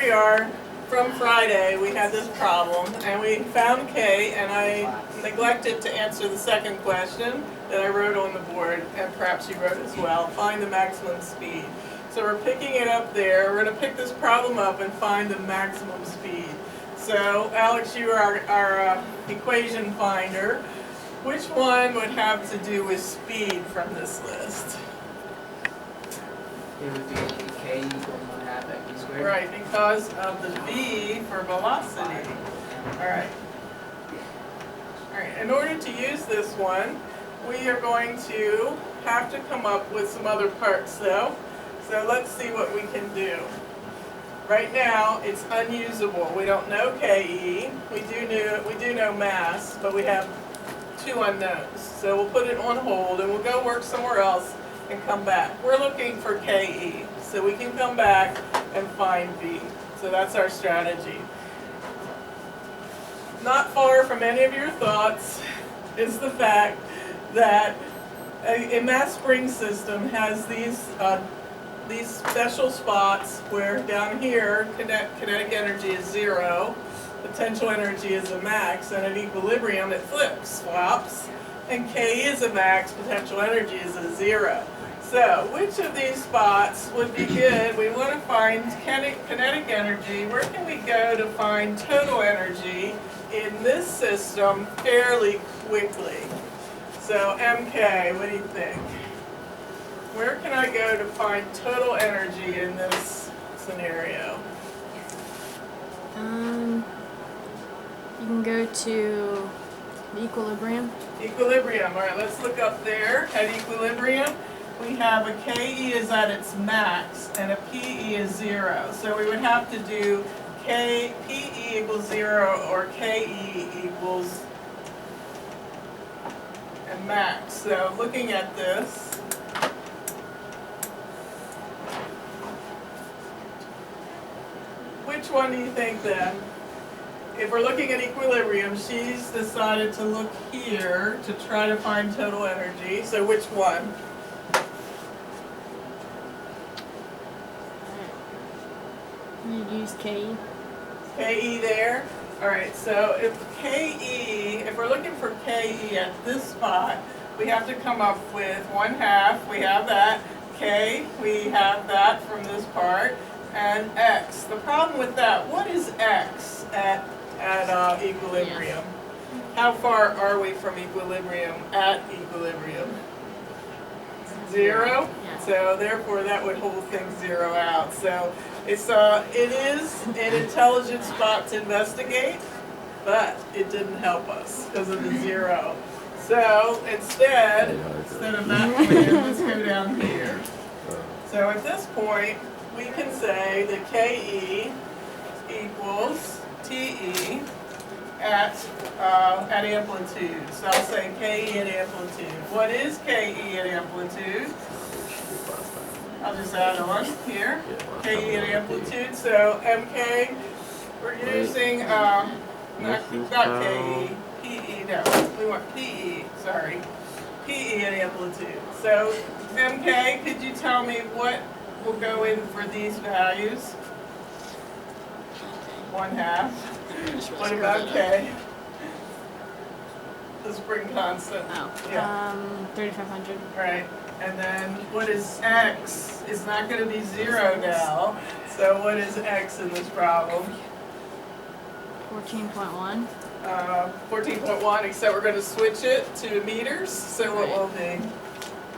we are from Friday. We had this problem and we found K, and I neglected to answer the second question that I wrote on the board, and perhaps you wrote as well. Find the maximum speed. So we're picking it up there. We're going to pick this problem up and find the maximum speed. So Alex, you are our equation finder. Which one would have to do with speed from this list? It would be k equal 1/2 v squared. Right, because of the v for velocity. All right. All right, in order to use this one, we are going to have to come up with some other parts though. So let's see what we can do. Right now, it's unusable. We don't know KE. We do know mass, but we have two unknowns. So we'll put it on hold and we'll go work somewhere else and come back. We're looking for KE, so we can come back and find V. So that's our strategy. Not far from any of your thoughts is the fact that a mass spring system has these special spots where down here kinetic energy is 0, potential energy is a max, and at equilibrium it swaps, and K is a max, potential energy is a 0. So which of these spots would be good? We want to find kinetic energy. Where can we go to find total energy in this system fairly quickly? So MK, what do you think? Where can I go to find total energy in this scenario? You can go to equilibrium. Equilibrium. All right, let's look up there at equilibrium. We have a KE is at its max and a PE is 0. So we would have to do PE equals 0 or KE equals a max. So looking at this, which one do you think then? If we're looking at equilibrium, she's decided to look here to try to find total energy. So which one? You use KE. KE there? Alright, so if we're looking for KE at this spot, we have to come up with 1/2, we have that, K, we have that from this part, and X. The problem with that, what is X at equilibrium? How far are we from equilibrium at equilibrium? 0? Yeah. So therefore that would hold things 0 out. So it is an intelligent spot to investigate, but it didn't help us because of the 0. So instead of that plan, let's go down here. So at this point, we can say that KE equals TE at amplitude. So I'll say KE at amplitude. What is KE at amplitude? I'll just add on here. KE at amplitude. So MK, we're using not KE, PE. No, we want PE. Sorry, PE at amplitude. So MK, could you tell me what will go in for these values? 1/2. What about K? The spring constant. Oh. Yeah. 3,500. Right. And then what is X? It's not going to be 0 now. So what is X in this problem? 14.1. 14.1, except we're going to switch it to meters. So what will it be?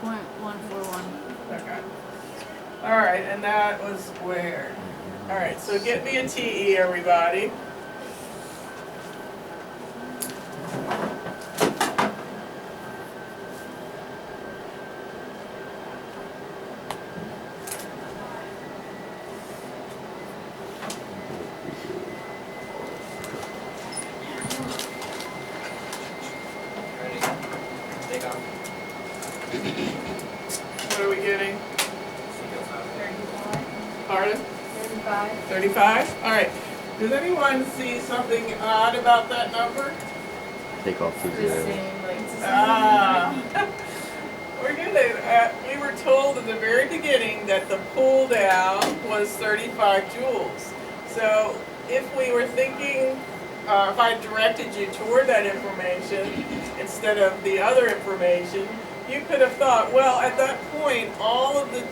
0.141. Okay. All right, and that was where? All right, so get me a TE, everybody. Ready? Take off. What are we getting? Pardon? 35. 35? All right. Does anyone see something odd about that number? Take off to The 0. same, like, We were told at the very beginning that the pull down was 35 joules. So if we were thinking, if I directed you toward that information instead of the other information, you could have thought, well, at that point, all of the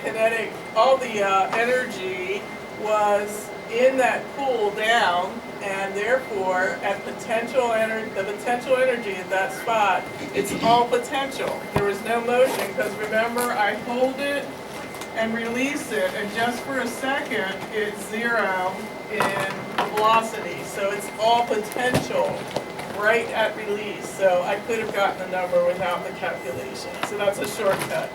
kinetic, all the energy was in that pool down, and therefore, at the potential energy at that spot, it's all potential. There was no motion, because remember, I hold it and release it, and just for a second, it's zero in velocity. So it's all potential right at release. So I could have gotten the number without the calculation. So that's a shortcut.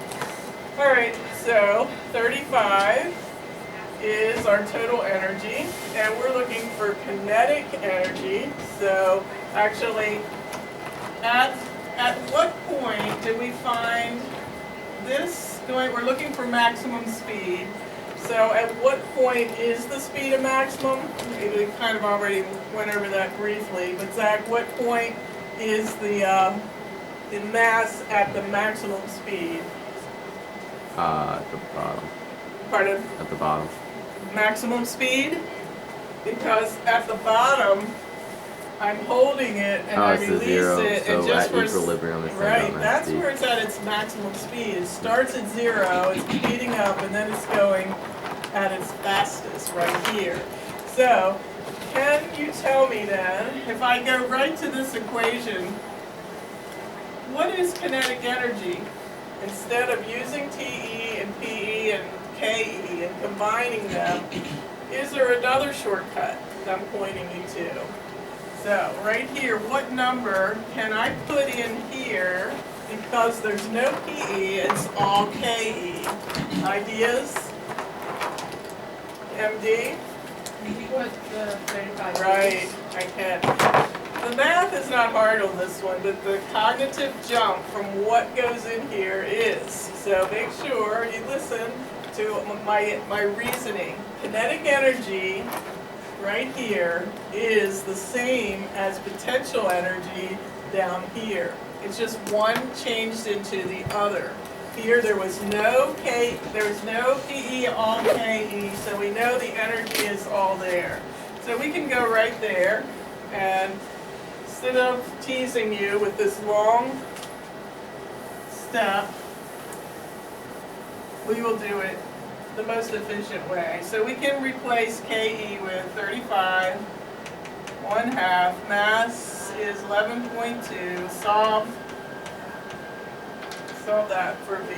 All right, so 35 is our total energy, and we're looking for kinetic energy. So actually, at what point did we find this going? We're looking for maximum speed. So at what point is the speed a maximum? We kind of already went over that briefly, but Zach, what point is the mass at the maximum speed? At the bottom. Pardon? At the bottom. Maximum speed? Because at the bottom, I'm holding it and I it's a release zero, it, so and just at for equilibrium it's right, at that's speed. where it's at its maximum speed. It starts at zero, it's speeding up, and then it's going at its fastest right here. So, can you tell me then, if I go right to this equation, what is kinetic energy? Instead of using TE and PE and KE and combining them, is there another shortcut that I'm pointing you to? So, right here, what number can I put in here because there's no PE, it's all KE? Ideas? MD? You put the 35. Right, I can. The math is not hard on this one, but the cognitive jump from what goes in here is. So make sure you listen to my reasoning. Kinetic energy right here is the same as potential energy down here. It's just one changed into the other. Here there was no PE, all KE, so we know the energy is all there. So we can go right there, and instead of teasing you with this long step, we will do it the most efficient way. So we can replace KE with 35, 1/2, mass is 11.2, solve that for V.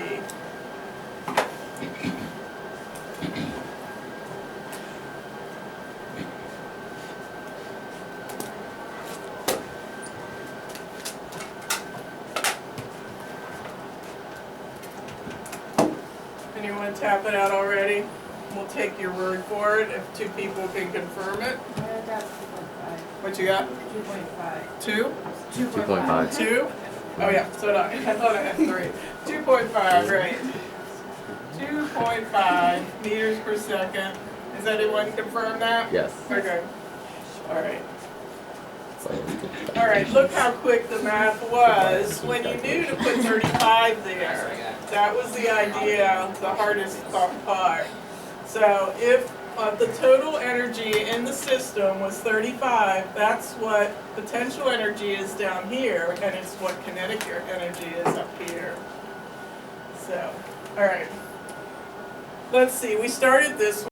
Anyone tap it out already? We'll take your word for it if two people can confirm it. I got 2.5. What you got? 2.5. 2? 2.5. 2? Oh yeah, so did I. I thought I had 3. 2.5, right. 2.5 meters per second. Does anyone confirm that? Yes. Okay. All right. So, All right, look how quick the math was when you knew to put 35 there. That was the idea, the hardest part. So if the total energy in the system was 35, that's what potential energy is down here, and it's what kinetic energy is up here. So, all right. Let's see, we started this